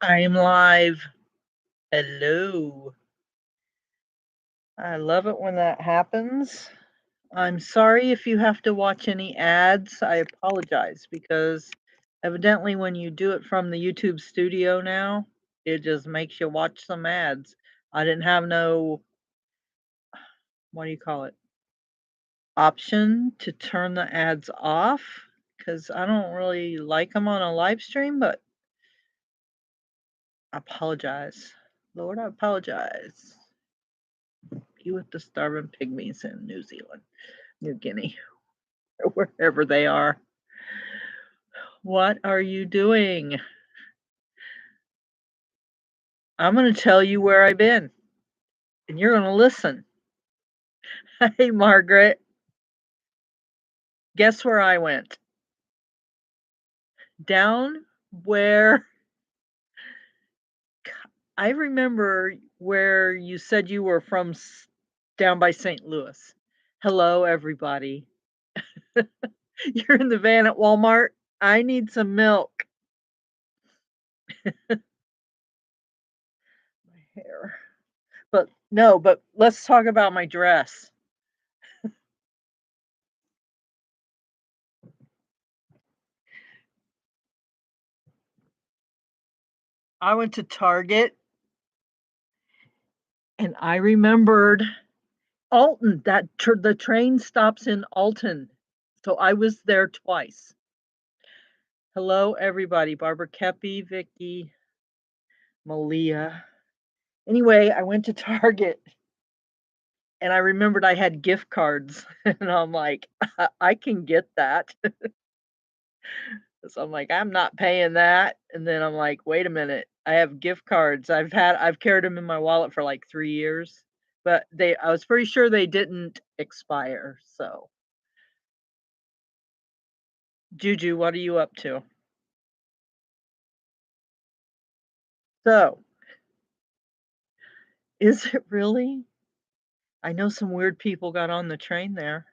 I am live. Hello. I love it when that happens. I'm sorry if you have to watch any ads. I apologize because evidently when you do it from the YouTube studio now, it just makes you watch some ads. I didn't have no, what do you call it, option to turn the ads off because I don't really like them on a live stream, but I apologize. Lord, I apologize. You with the starving pygmies in New Zealand, New Guinea, or wherever they are. What are you doing? I'm going to tell you where I've been, and you're going to listen. Hey, Margaret, guess where I went? Down where I remember where you said you were from, down by St. Louis. Hello, everybody. You're in the van at Walmart. I need some milk. My hair. But no, but let's talk about my dress. I went to Target and I remembered Alton, the train stops in Alton. So I was there twice. Hello, everybody. Barbara Kepi, Vicky, Malia. Anyway, I went to Target and I remembered I had gift cards. And I'm like, I can get that. So I'm like, I'm not paying that. And then I'm like, wait a minute, I have gift cards. I've carried them in my wallet for like 3 years, but I was pretty sure they didn't expire. So, Juju, what are you up to? So, is it really? I know some weird people got on the train there.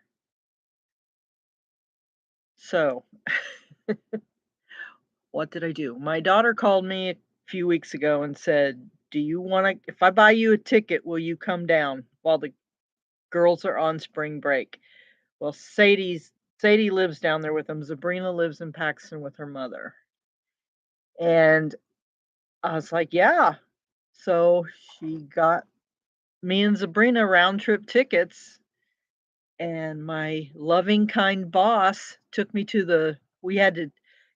So, what did I do? My daughter called me a few weeks ago and said, "Do you want to, if I buy you a ticket, will you come down while the girls are on spring break?" Well, Sadie lives down there with them. Sabrina lives in Paxton with her mother. And I was like, "Yeah." So she got me and Sabrina round trip tickets, and my loving, kind boss took me to we had to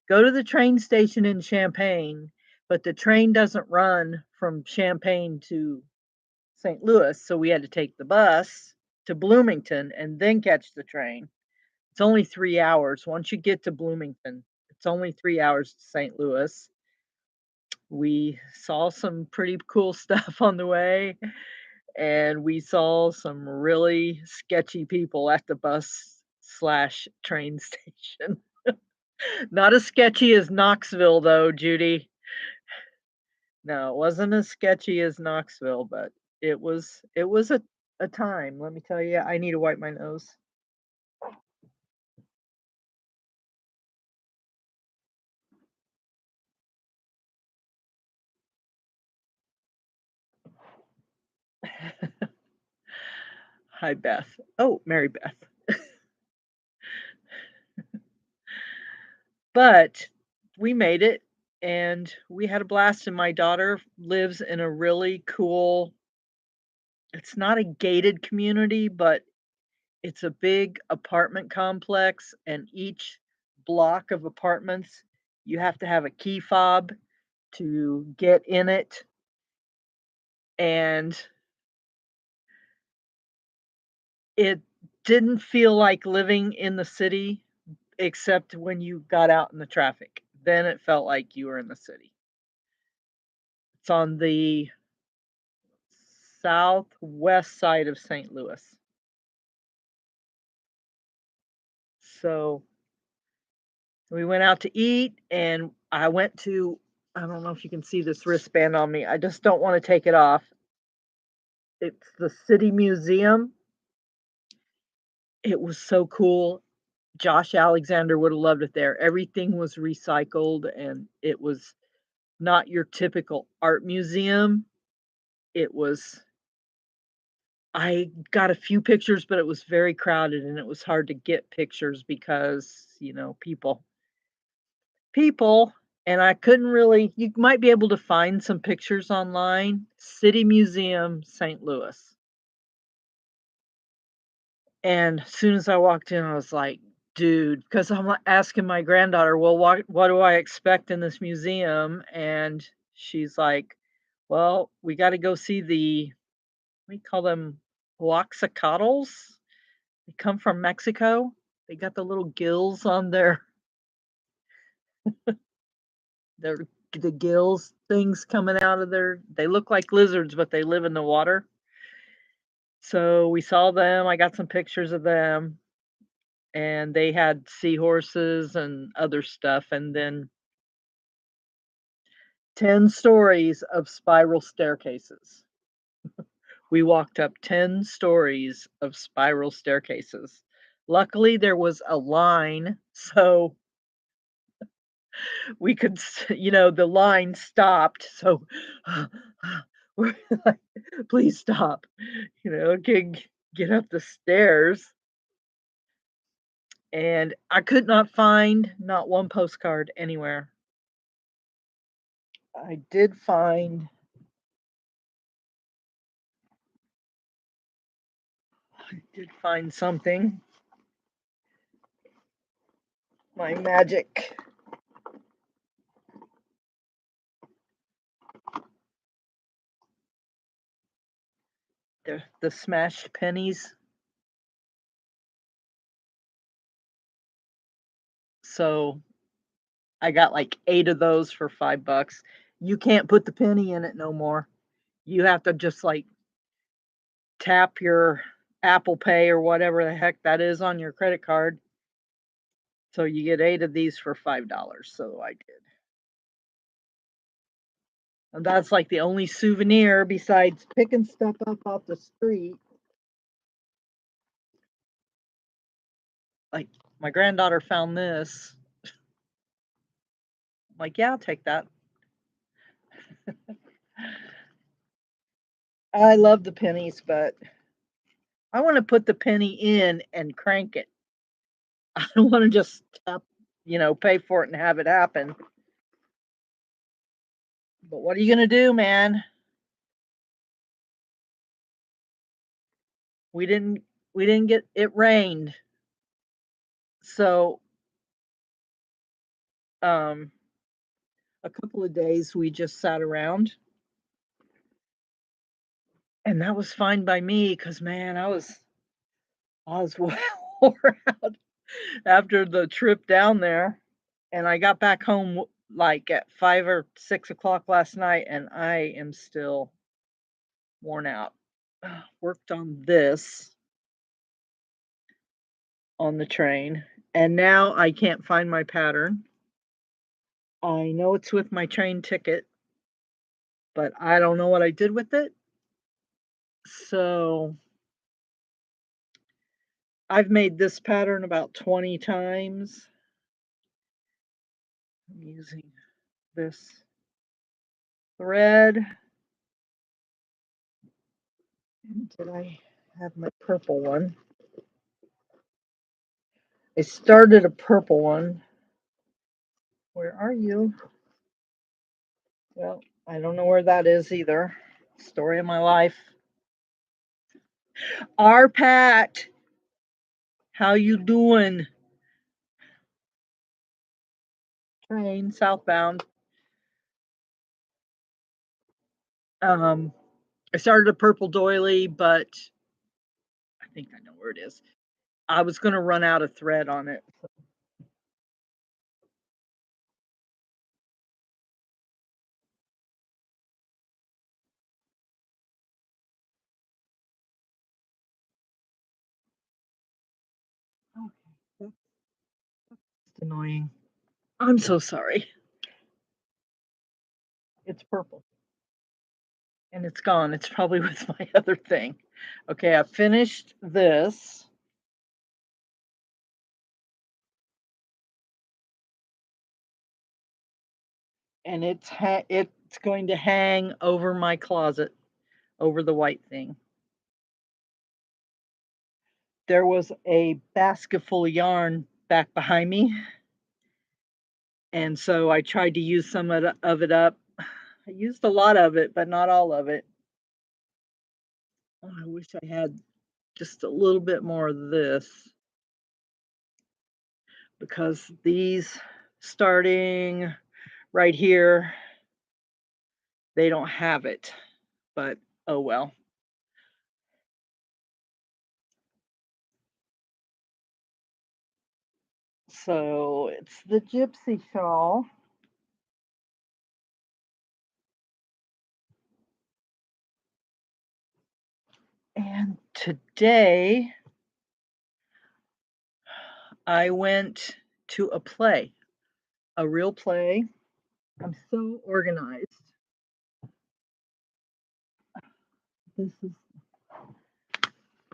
go to the train station in Champaign, but the train doesn't run from Champaign to St. Louis. So we had to take the bus to Bloomington and then catch the train. It's only 3 hours. Once you get to Bloomington, it's only 3 hours to St. Louis. We saw some pretty cool stuff on the way, and we saw some really sketchy people at the bus/train station. Not as sketchy as Knoxville, though, Judy. No, it wasn't as sketchy as Knoxville, but it was a time, let me tell you. I need to wipe my nose. Hi, Beth. Oh, Mary Beth. But we made it and we had a blast, and my daughter lives in a really cool, it's not a gated community, but it's a big apartment complex, and each block of apartments, you have to have a key fob to get in it, and it didn't feel like living in the city except when you got out in the traffic. Then it felt like you were in the city. It's on the southwest side of St. Louis. So we went out to eat, and I went to, I don't know if you can see this wristband on me. I just don't want to take it off. It's the City Museum. It was so cool. Josh Alexander would have loved it there. Everything was recycled, and it was not your typical art museum. It was I got a few pictures, but it was very crowded and it was hard to get pictures because, people, and I couldn't really you might be able to find some pictures online. City Museum, St. Louis. And as soon as I walked in, I was like, "Dude," because I'm asking my granddaughter, "Well, what do I expect in this museum?" And she's like, "Well, we gotta go see the" we call them Huaxacatls. They come from Mexico. They got the little gills on their the gills things coming out of their they look like lizards, but they live in the water. So we saw them. I got some pictures of them, and they had seahorses and other stuff, and then 10 stories of spiral staircases. We walked up 10 stories of spiral staircases. Luckily, there was a line, so we could the line stopped, so we're like, "Please stop," get up the stairs, and I could not find not one postcard anywhere. I did find something, my magic the smashed pennies. So, I got, like, 8 of those for $5. You can't put the penny in it no more. You have to just, like, tap your Apple Pay or whatever the heck that is on your credit card. So you get 8 of these for $5, so I did. And that's, like, the only souvenir besides picking stuff up off the street. Like, my granddaughter found this. I'm like, "Yeah, I'll take that." I love the pennies, but I wanna put the penny in and crank it. I don't wanna just tap pay for it and have it happen. But what are you gonna do, man? We didn't we didn't get it rained. So, um, a couple of days we just sat around, and that was fine by me. Cause man, I was well wore out after the trip down there, and I got back home, like, at 5 or 6 o'clock last night, and I am still worn out. Worked on this on the train, and now I can't find my pattern. I know it's with my train ticket, but I don't know what I did with it. So, I've made this pattern about 20 times. I'm using this thread. And did I have my purple one? I started a purple one. Where are you? Well, I don't know where that is either. Story of my life. R Pat, how you doing? Train southbound. Um, I started a purple doily, but I think I know where it is. I was gonna run out of thread on it. Okay, that's annoying. I'm so sorry. It's purple and it's gone. It's probably with my other thing. Okay, I finished this. and it's going to hang over my closet, over the white thing. There was a basket full of yarn back behind me, and so I tried to use some of it up. I used a lot of it, but not all of it. Oh, I wish I had just a little bit more of this because these starting right here, they don't have it, but oh well. So it's the gypsy shawl. And today I went to a play, a real play. I'm so organized. This is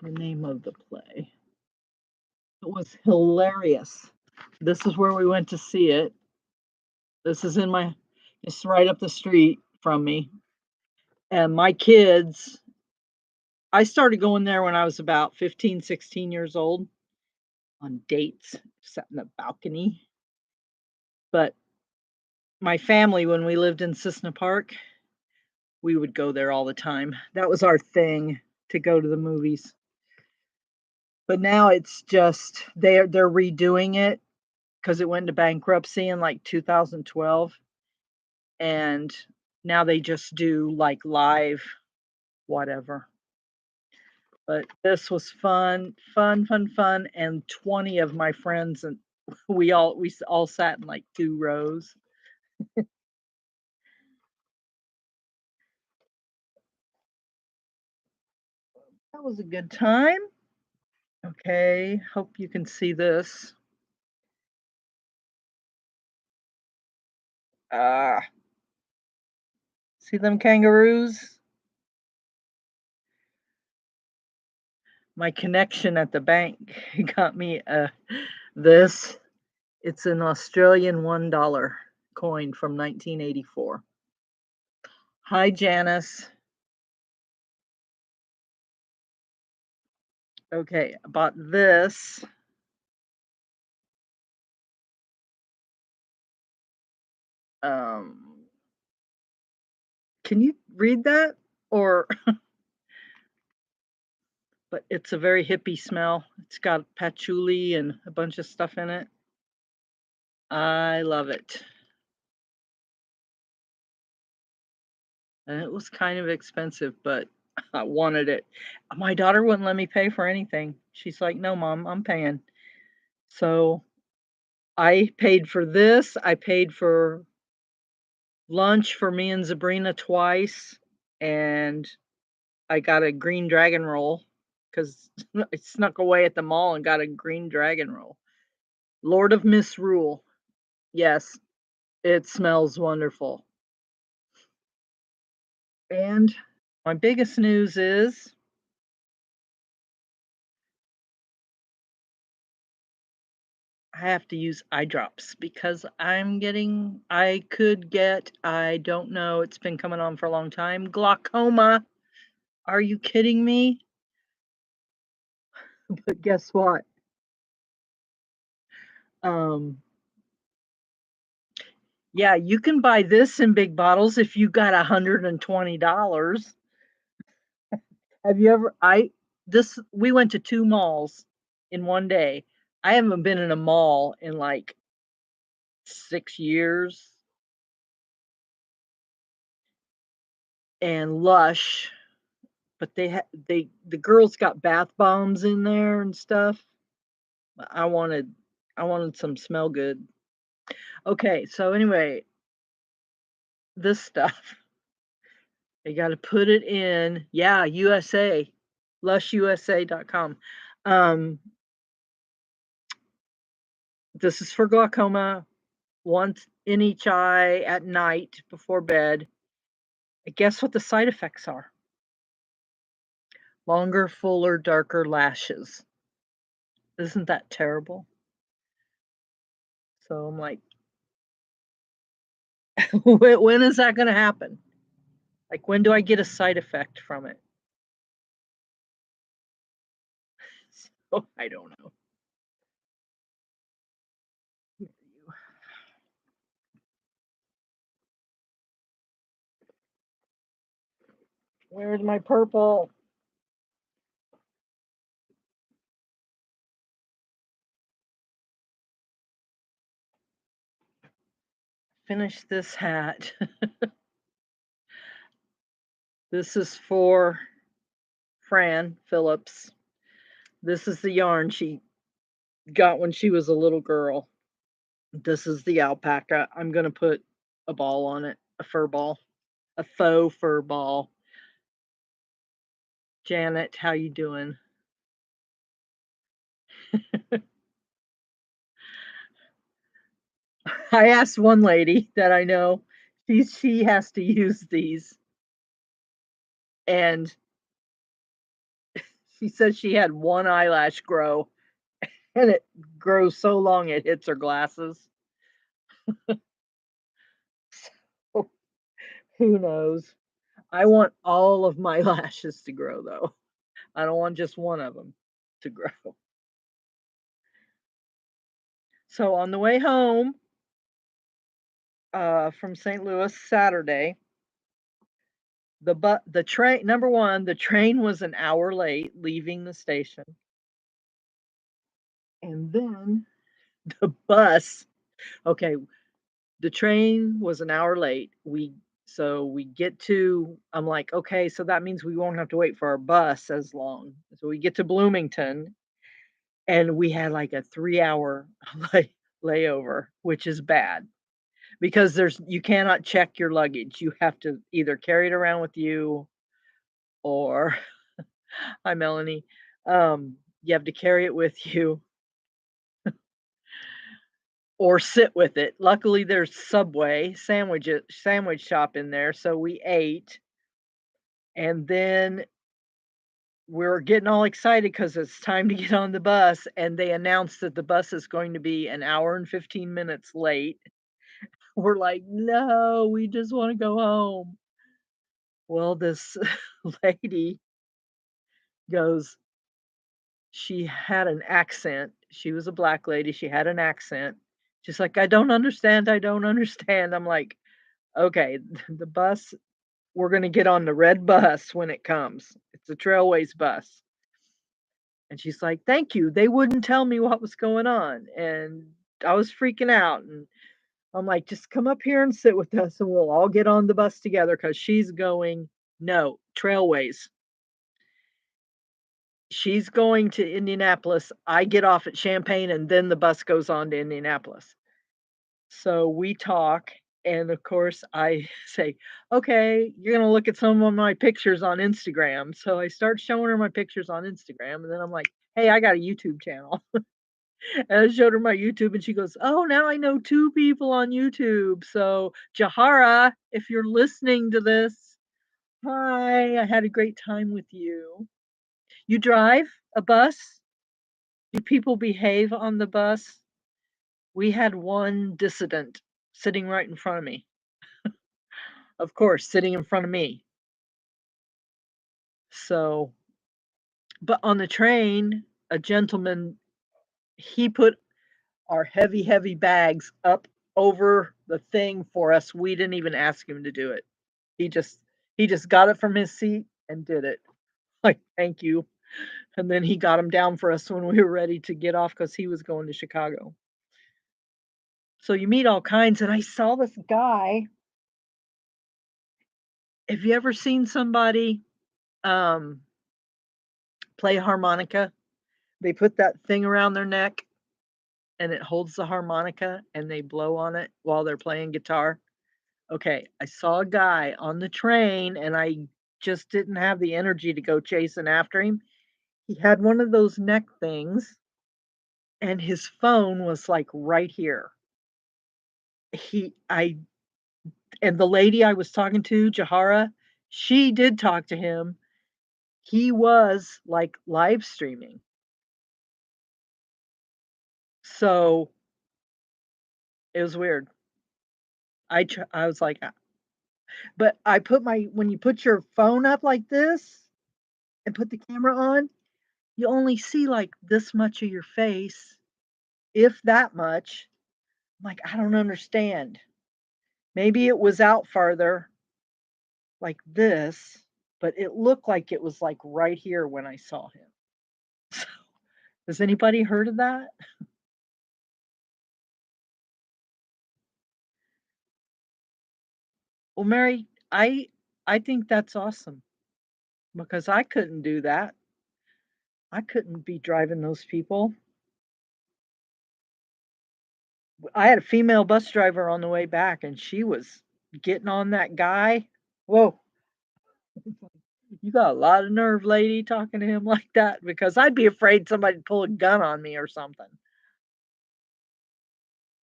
the name of the play. It was hilarious. This is where we went to see it. This is it's right up the street from me. And my kids, I started going there when I was about 15, 16 years old on dates, sat in the balcony. But my family, when we lived in Cissna Park, we would go there all the time. That was our thing to go to the movies. But now it's just they're redoing it because it went into bankruptcy in like 2012, and now they just do like live whatever. But this was fun, fun, fun, fun, and 20 of my friends and we all sat in like 2 rows. That was a good time. Okay, hope you can see this. Ah, see them kangaroos? My connection at the bank got me this. It's an Australian $1 coin from 1984. Hi, Janice. Okay, I bought this. Um, can you read that? Or, but it's a very hippie smell. It's got patchouli and a bunch of stuff in it. I love it. And it was kind of expensive, but I wanted it. My daughter wouldn't let me pay for anything. She's like, no, mom, I'm paying. So I paid for this. I paid for lunch for me and Sabrina twice, and I got a green dragon roll because I snuck away at the mall and got a green dragon roll. Lord of Misrule. Yes, it smells wonderful. And my biggest news is I have to use eye drops because I don't know, it's been coming on for a long time, glaucoma. Are you kidding me? But guess what? Um, yeah, you can buy this in big bottles if you got $120. Have you ever I this we went to 2 malls in one day. I haven't been in a mall in like 6 years. And Lush, but the girls got bath bombs in there and stuff. I wanted I wanted some smell good. Okay, so anyway, this stuff, you gotta put it in, yeah, USA, lushusa.com. Um, this is for glaucoma, once in each eye at night before bed. Guess what the side effects are? Longer, fuller, darker lashes. Isn't that terrible? So I'm like, When is that gonna happen? Like, when do I get a side effect from it? Oh, I don't know. Where's my purple? Finish this hat. This is for Fran Phillips. This is the yarn she got when she was a little girl. This is the alpaca. I'm gonna put a ball on it, a fur ball, a faux fur ball. Janet, how you doing? I asked one lady that I know, she has to use these, and she said she had one eyelash grow, and it grows so long it hits her glasses. So, who knows? I want all of my lashes to grow, though. I don't want just one of them to grow. So on the way home, from St. Louis Saturday, the train number 1, the train was an hour late leaving the station, and then the bus okay, the train was an hour late. We get to I'm like, "Okay, so that means we won't have to wait for our bus as long." So we get to Bloomington, and we had, like, a 3-hour layover, which is bad because you cannot check your luggage. You have to either carry it around with you or hi, Melanie. You have to carry it with you or sit with it. Luckily, there's Subway sandwich shop in there, so we ate, and then we're getting all excited because it's time to get on the bus, and they announced that the bus is going to be an hour and 15 minutes late. We're like, "No, we just wanna go home." Well, this lady goes she had an accent. She was a black lady, she had an accent. She's like, I don't understand." I'm like, "Okay, the bus we're gonna get on the red bus when it comes. It's a Trailways bus." And she's like, "Thank you. They wouldn't tell me what was going on." And I was freaking out, and I'm like, "Just come up here and sit with us, and we'll all get on the bus together." Because she's going no, Trailways. She's going to Indianapolis. I get off at Champaign, and then the bus goes on to Indianapolis. So we talk, and of course, I say, "Okay, you're gonna look at some of my pictures on Instagram." So I start showing her my pictures on Instagram, and then I'm like, "Hey, I got a YouTube channel." And I showed her my YouTube, and she goes, "Oh, now I know 2 people on YouTube. So, Jahara, if you're listening to this, hi, I had a great time with you." You drive a bus? Do people behave on the bus? We had one dissident sitting right in front of me. Of course, sitting in front of me. So but on the train, a gentleman, he put our heavy, heavy bags up over the thing for us. We didn't even ask him to do it. He just he just got it from his seat and did it. Like, "Thank you." And then he got them down for us when we were ready to get off because he was going to Chicago. So you meet all kinds, and I saw this guy. Have you ever seen somebody, um, play harmonica? They put that thing around their neck, and it holds the harmonica, and they blow on it while they're playing guitar. Okay, I saw a guy on the train, and I just didn't have the energy to go chasing after him. He had one of those neck things, and his phone was, like, right here. He I and the lady I was talking to, Jahara, she did talk to him. He was, like, live streaming. So, it was weird. I was like, but I put my when you put your phone up like this and put the camera on, you only see, like, this much of your face, if that much. I'm like, "I don't understand." Maybe it was out farther like this, but it looked like it was, like, right here when I saw him. So, has anybody heard of that? Well, Mary, I think that's awesome because I couldn't do that. I couldn't be driving those people. I had a female bus driver on the way back, and she was getting on that guy. Whoa, you got a lot of nerve, lady, talking to him like that because I'd be afraid somebody'd pull a gun on me or something.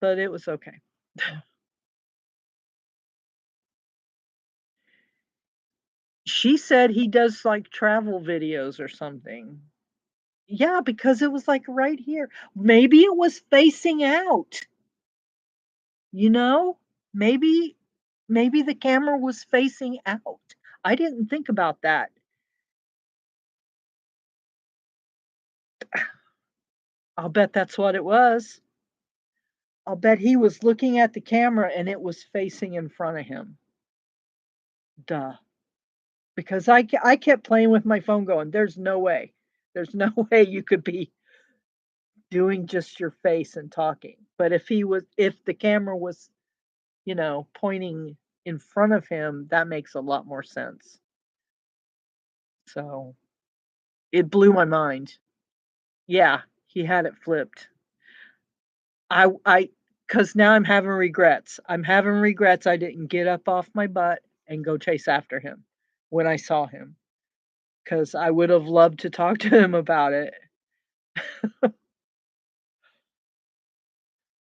But it was okay. She said he does like travel videos or something. Yeah, because it was like right here. Maybe it was facing out, you know? Maybe maybe the camera was facing out. I didn't think about that. I'll bet that's what it was. I'll bet he was looking at the camera and it was facing in front of him. Duh. Because I kept playing with my phone going, "There's no way. There's no way you could be doing just your face and talking." But if the camera was, pointing in front of him, that makes a lot more sense. So, it blew my mind. Yeah, he had it flipped. I because now I'm having regrets. I'm having regrets I didn't get up off my butt and go chase after him when I saw him, because I would have loved to talk to him about it.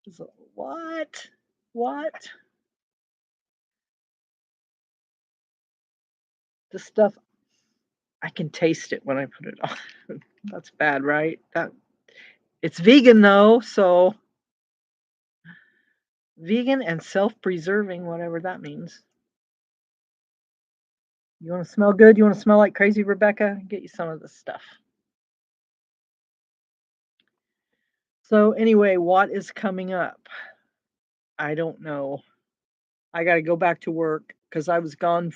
It's like, "What? What?" The stuff I can taste it when I put it on. That's bad, right? That it's vegan though, so vegan and self-preserving, whatever that means. You wanna smell good? You wanna smell like crazy, Rebecca? Get you some of this stuff. So anyway, what is coming up? I don't know. I gotta go back to work because I was gone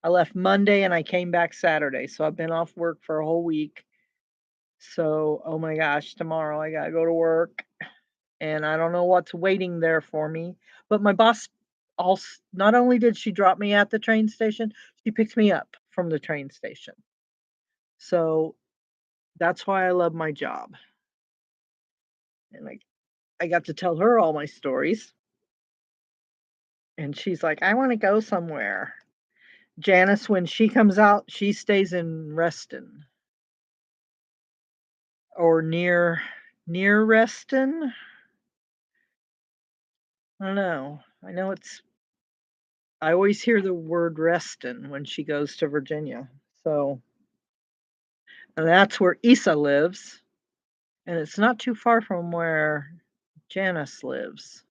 I left Monday and I came back Saturday, so I've been off work for a whole week. So, oh my gosh, tomorrow I gotta go to work, and I don't know what's waiting there for me, but my boss also not only did she drop me at the train station, she picked me up from the train station. So, that's why I love my job, and I got to tell her all my stories, and she's like, "I wanna go somewhere." Janice, when she comes out, she stays in Reston or near Reston? I don't know. I always hear the word Reston when she goes to Virginia. So, and that's where Isa lives, and it's not too far from where Janice lives.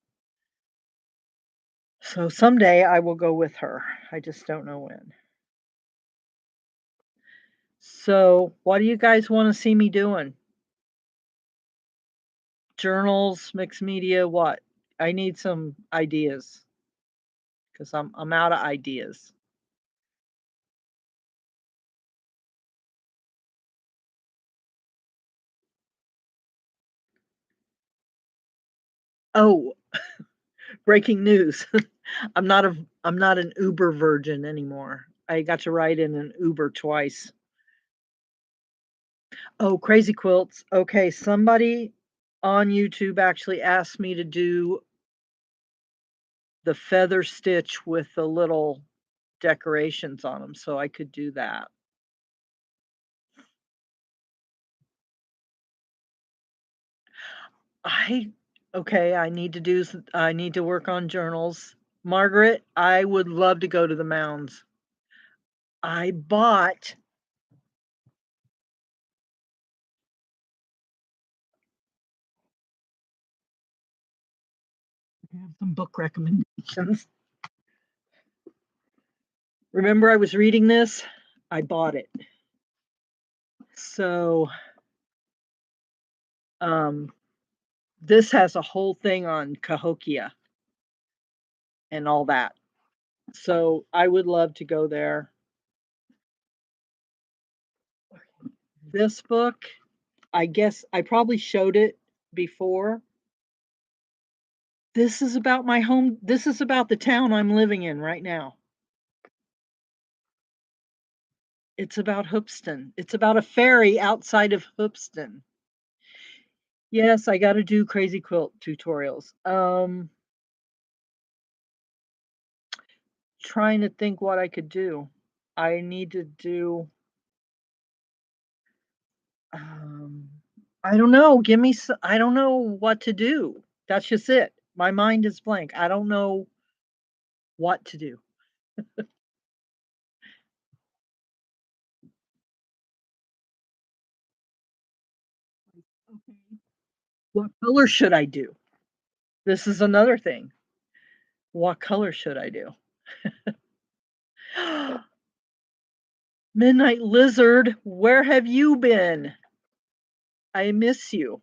So someday I will go with her. I just don't know when. So, what do you guys want to see me doing? Journals, mixed media, what? I need some ideas because I'm out of ideas. Oh, breaking news. I'm not an Uber virgin anymore. I got to ride in an Uber twice. Oh, crazy quilts. Okay, somebody on YouTube actually asked me to do the feather stitch with the little decorations on them, so I could do that. I okay, I need to work on journals. Margaret, I would love to go to the mounds. I bought I have some book recommendations. Remember I was reading this? I bought it. So, um, this has a whole thing on Cahokia and all that. So, I would love to go there. This book, I guess I probably showed it before. This is about the town I'm living in right now. It's about Hoopston. It's about a ferry outside of Hoopston. Yes, I gotta do crazy quilt tutorials. Trying to think what I could do. I need to do, um, I don't know, I don't know what to do. That's just it. My mind is blank. I don't know what to do. Okay. What color should I do? This is another thing. What color should I do? Midnight Lizard, where have you been? I miss you.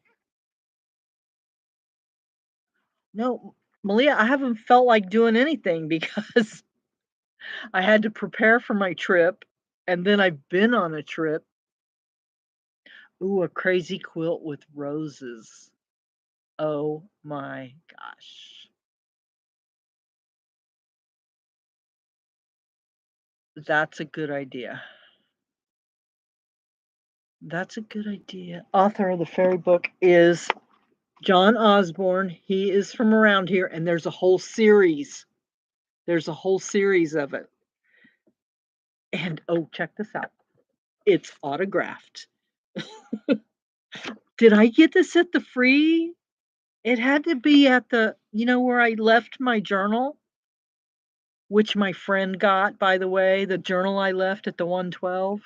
No, Malia, I haven't felt like doing anything because I had to prepare for my trip, and then I've been on a trip. Ooh, a crazy quilt with roses. Oh my gosh. That's a good idea. That's a good idea. Author of the fairy book is John Osborne. He is from around here, and there's a whole series. There's a whole series of it. And oh, check this out. It's autographed. Did I get this at the free? It had to be at the, where I left my journal, which my friend got, by the way, the journal I left at the 112.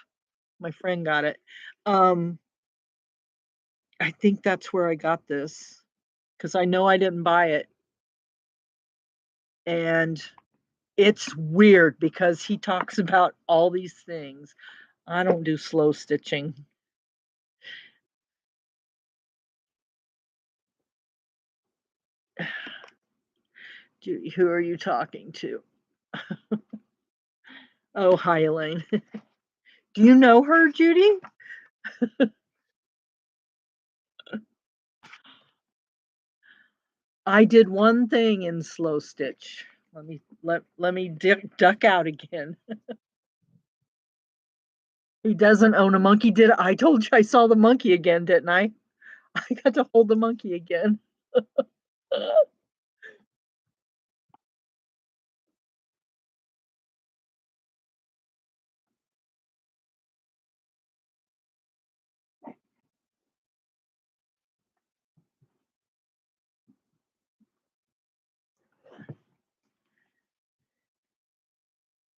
My friend got it. Um, I think that's where I got this because I know I didn't buy it. And it's weird because he talks about all these things. I don't do slow stitching. Who are you talking to? Oh, hi, Elaine. Do you know her, Judy? I did one thing in slow stitch. Let me duck out again. He doesn't own a monkey, did I? I told you I saw the monkey again, didn't I? I got to hold the monkey again.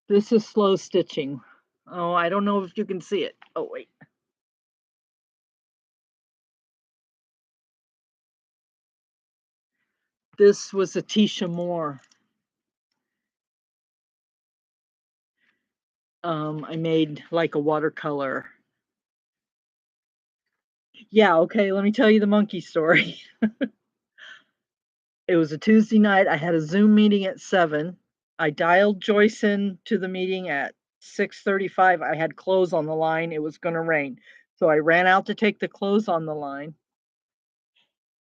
This is slow stitching. Oh, I don't know if you can see it. Oh, wait. This was a Tisha Moore. I made like a watercolor. Yeah, okay, let me tell you the monkey story. It was a Tuesday night. I had a Zoom meeting at 7. I dialed Joyce in to the meeting at 6:35. I had clothes on the line. It was going to rain. So I ran out to take the clothes on the line,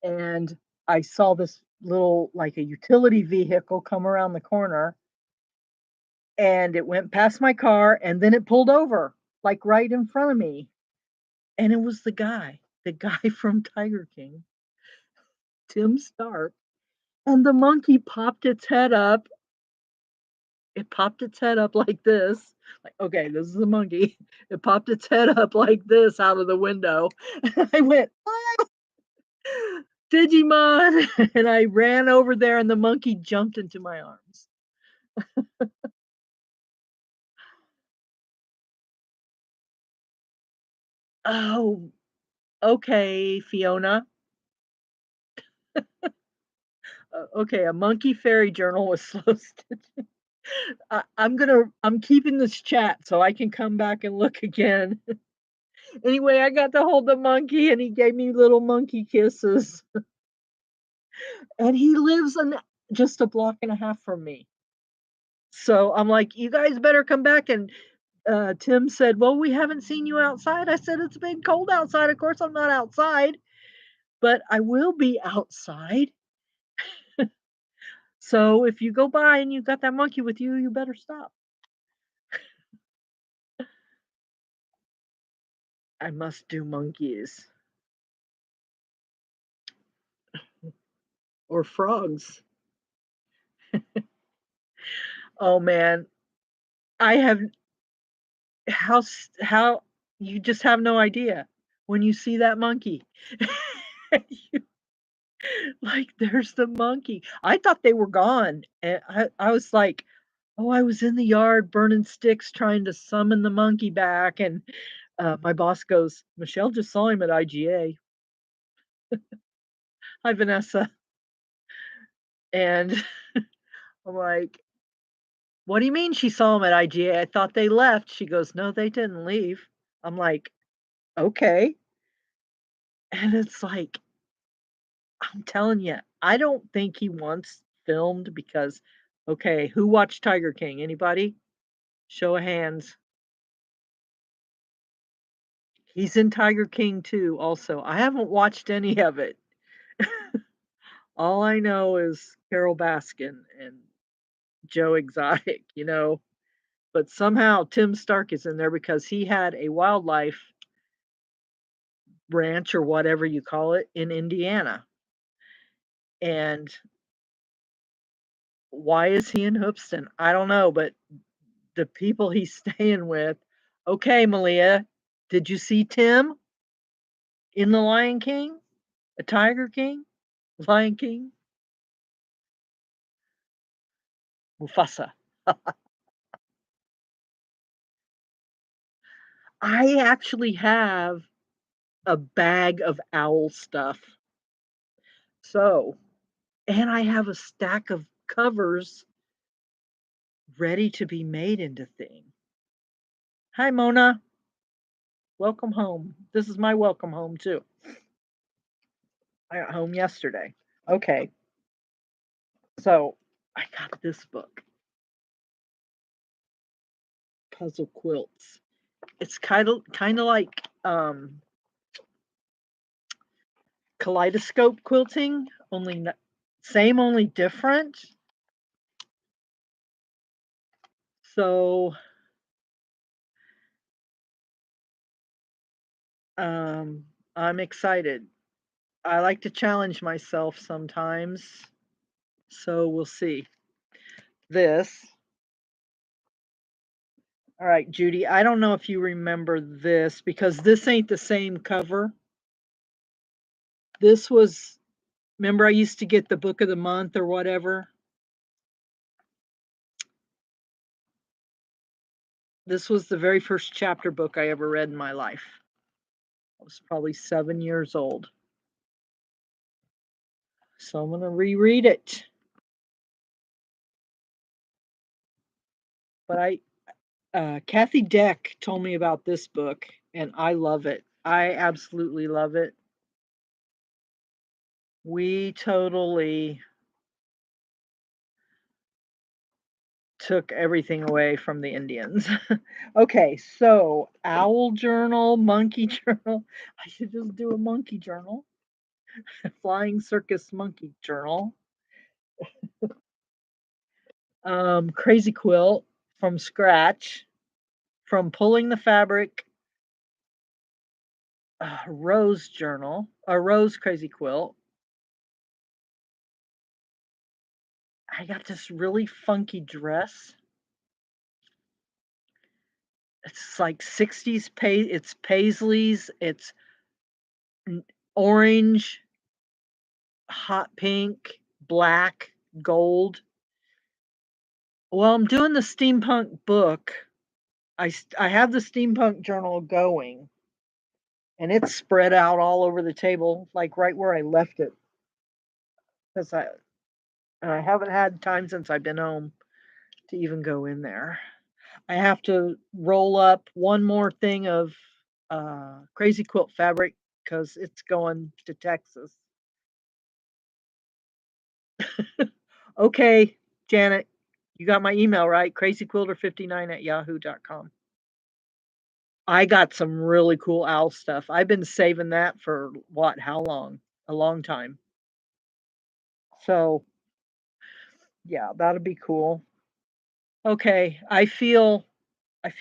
and I saw this little, like a utility vehicle, come around the corner, and it went past my car, and then it pulled over, like right in front of me. And it was the guy from Tiger King, Tim Stark. And the monkey popped its head up. It popped its head up like this. Like, okay, this is a monkey. It popped its head up like this out of the window. And I went, Digimon. And I ran over there, and the monkey jumped into my arms. Oh, okay, Fiona. Okay, a monkey fairy journal with slow stitch. I'm keeping this chat so I can come back and look again. Anyway, I got to hold the monkey and he gave me little monkey kisses. And he lives just a block and a half from me. So I'm like, "You guys better come back," and, Tim said, "Well, we haven't seen you outside." I said, "It's been cold outside, of course I'm not outside, but I will be outside. So if you go by and you got that monkey with you, you better stop." I must do monkeys or frogs. Oh, man, I have how you just have no idea when you see that monkey. Like, there's the monkey. I thought they were gone, and I was like, "Oh, I was in the yard burning sticks trying to summon the monkey back," and, my boss goes, "Michelle just saw him at IGA." Hi, Vanessa. And I'm like, "What do you mean she saw him at IGA? I thought they left." She goes, "No, they didn't leave." I'm like, "Okay." And it's like, I'm telling you, I don't think he wants filmed because okay, who watched Tiger King? Anybody? Show of hands. He's in Tiger King 2 also. I haven't watched any of it. All I know is Carol Baskin and Joe Exotic, but somehow Tim Stark is in there because he had a wildlife ranch or whatever you call it in Indiana. And why is he in Hoopston? I don't know, but the people he's staying with. Okay, Malia, did you see Tim in The Lion King? A Tiger King? Lion King? Mufasa. I actually have a bag of owl stuff. So, and I have a stack of covers ready to be made into thing. Hi, Mona. Welcome home. This is my welcome home too. I got home yesterday. Okay, so I got this book, Puzzle Quilts. It's kind of like kaleidoscope quilting, same, only different. So I'm excited. I like to challenge myself sometimes, so we'll see. This. All right, Judy, I don't know if you remember this because this ain't the same cover. This was, remember I used to get the book of the month or whatever? This was the very first chapter book I ever read in my life. I was probably 7 years old. So I'm going to reread it. But Kathy Deck told me about this book, and I love it. I absolutely love it. We totally took everything away from the Indians. Okay, so owl journal, monkey journal. I should just do a monkey journal. Flying circus monkey journal. Crazy quilt from scratch, from pulling the fabric. Rose journal, a rose crazy quilt. I got this really funky dress. It's like 60s it's paisleys, it's orange, hot pink, black, gold. Well, I'm doing the steampunk book. I have the steampunk journal going, and it's spread out all over the table, like right where I left it, because I haven't had time since I've been home. to even go in there. I have to roll up one more thing of crazy quilt fabric because it's going to Texas. Okay, Janet, you got my email, right? crazyquilter59@yahoo.com. I got some really cool owl stuff. I've been saving that for what, how long? A long time. So, yeah, that'll be cool. Okay, I feel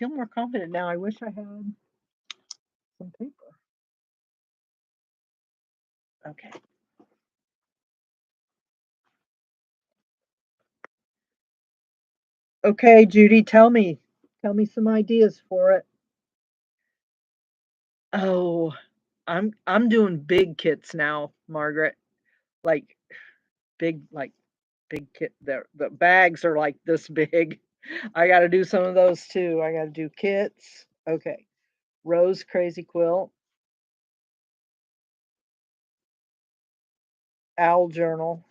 more confident now. I wish I had some paper. Okay. Okay, Judy, tell me. Tell me some ideas for it. Oh, I'm doing big kits now, Margaret. Like like big kit. The bags are like this big. I got to do some of those too. I got to do kits. Okay. Rose crazy quilt, owl journal,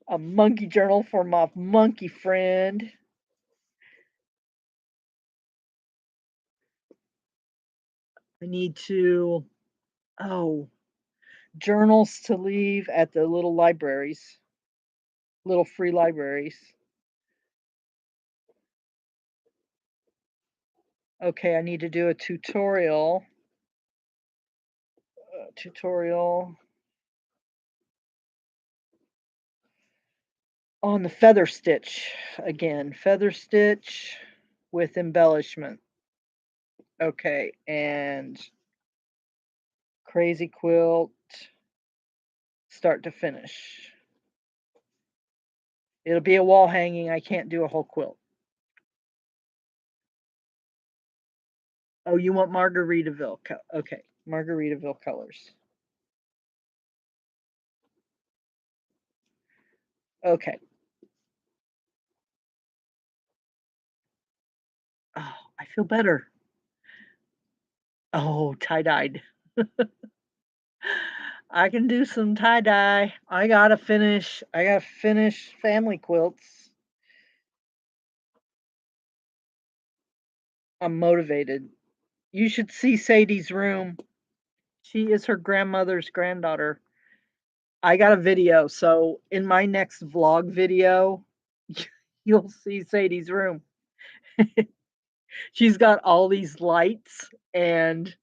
a monkey journal for my monkey friend. I need to oh, journals to leave at the little libraries, little free libraries. Okay, I need to do a tutorial on the feather stitch again. Feather stitch with embellishment. Okay, and crazy quilt start to finish. It'll be a wall hanging. I can't do a whole quilt. Oh, you want Margaritaville? Okay, Margaritaville colors. Okay. Oh, I feel better. Oh, tie-dyed. I can do some tie-dye. I gotta finish family quilts. I'm motivated. You should see Sadie's room. She is her grandmother's granddaughter. I got a video, so in my next vlog video, you'll see Sadie's room. She's got all these lights and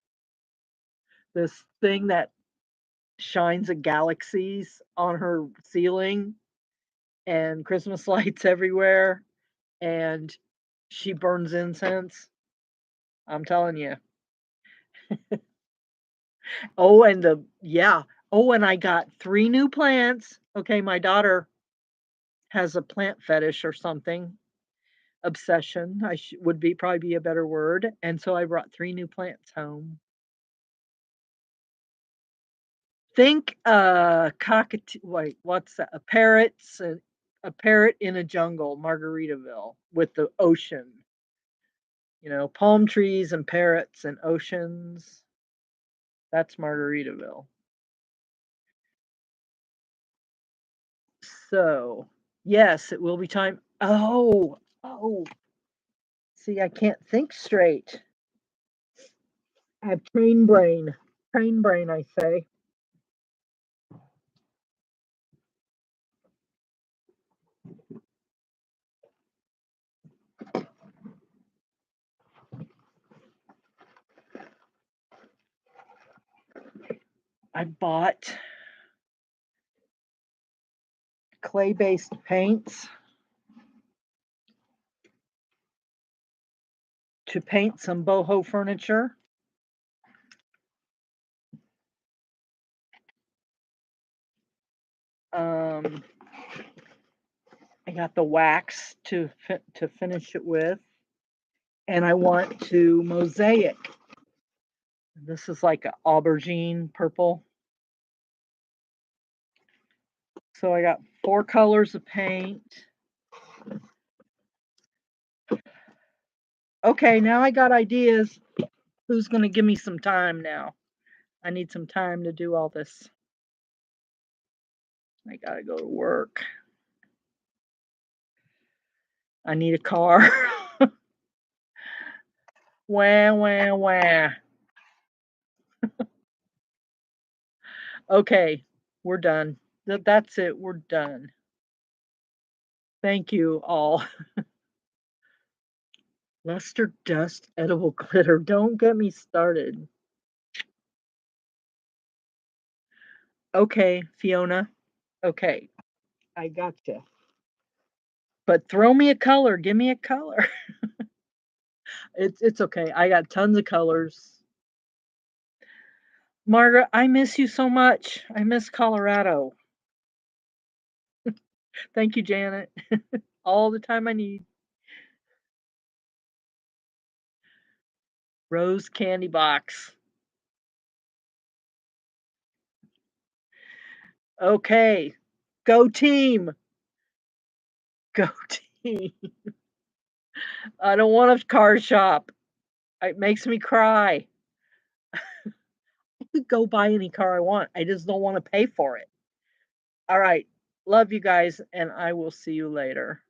this thing that shines at galaxies on her ceiling and Christmas lights everywhere, and she burns incense. I'm telling you. Oh, and the yeah. Oh, and I got 3 new plants. Okay, my daughter has a plant fetish or something. Obsession, would be probably be a better word, and so I brought 3 new plants home. Think, cockatoo wait, what's that? A parrot in a jungle, Margaritaville, with the ocean. Palm trees and parrots and oceans. That's Margaritaville. So, yes, it will be time. Oh, see, I can't think straight. I have train brain. Train brain, I say. I bought clay-based paints to paint some boho furniture. Um, I got the wax to finish it with, and I want to mosaic. This is like an aubergine purple. So I got 4 colors of paint. Okay, now I got ideas. Who's going to give me some time now? I need some time to do all this. I gotta go to work. I need a car. Wah, wah, wah. Okay, we're done. That's it, we're done. Thank you all. Luster dust edible glitter, don't get me started. Okay, Fiona. Okay, I gotcha. But throw me a color, give me a color. It's okay, I got tons of colors. Margaret, I miss you so much. I miss Colorado. Thank you, Janet. All the time I need. Rose candy box. Okay. Go team. Go team. I don't want a car shop. It makes me cry. I could go buy any car I want. I just don't want to pay for it. All right. Love you guys, and I will see you later.